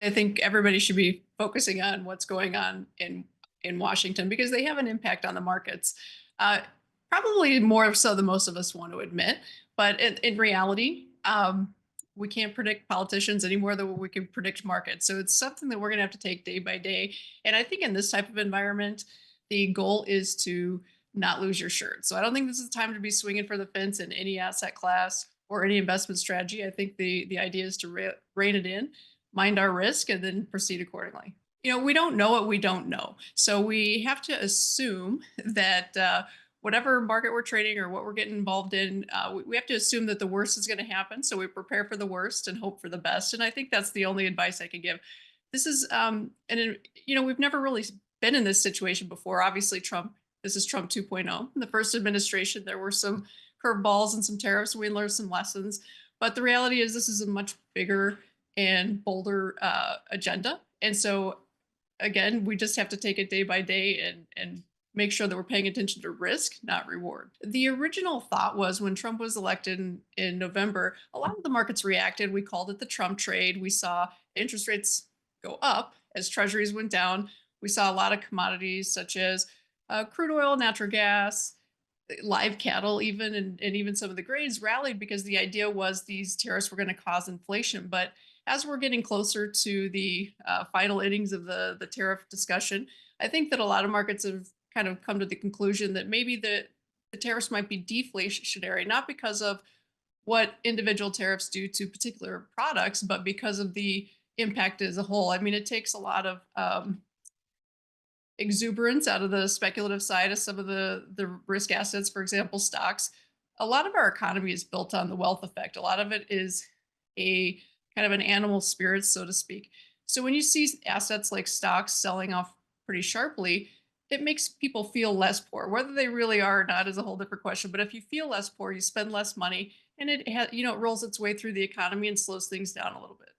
I think everybody should be focusing on what's going on in Washington because they have an impact on the markets. Uh, Probably more so than most of us want to admit. But in reality, we can't predict politicians any more than we can predict markets. So it's something that we're going to have to take day by day. And I think in this type of environment, the goal is to not lose your shirt. So I don't think this is the time to be swinging for the fence in any asset class or any investment strategy. I think the idea is to rein it in, mind our risk, and then proceed accordingly. We don't know what we don't know. So we have to assume that whatever market we're trading or what we're getting involved in, we have to assume that the worst is going to happen. So we prepare for the worst and hope for the best. And I think that's the only advice I can give. This is, we've never really been in this situation before. Obviously, this is Trump 2.0. In the first administration, there were some curveballs and some tariffs. We learned some lessons. But the reality is, this is a much bigger and bolder agenda. And so, again, we just have to take it day by day and make sure that we're paying attention to risk, not reward. The original thought was when Trump was elected in November, a lot of the markets reacted. We called it the Trump trade. We saw interest rates go up as treasuries went down. We saw a lot of commodities such as crude oil, natural gas, live cattle, even, and even some of the grains rallied because the idea was these tariffs were going to cause inflation. But as we're getting closer to the final innings of the tariff discussion, I think that a lot of markets have kind of come to the conclusion that maybe the tariffs might be deflationary, not because of what individual tariffs do to particular products, but because of the impact as a whole. I mean, it takes a lot of exuberance out of the speculative side of some of the risk assets, for example, stocks. A lot of our economy is built on the wealth effect. A lot of it is a kind of an animal spirit, so to speak. So when you see assets like stocks selling off pretty sharply, it makes people feel less poor. Whether they really are or not is a whole different question. But if you feel less poor, you spend less money, and it rolls its way through the economy and slows things down a little bit.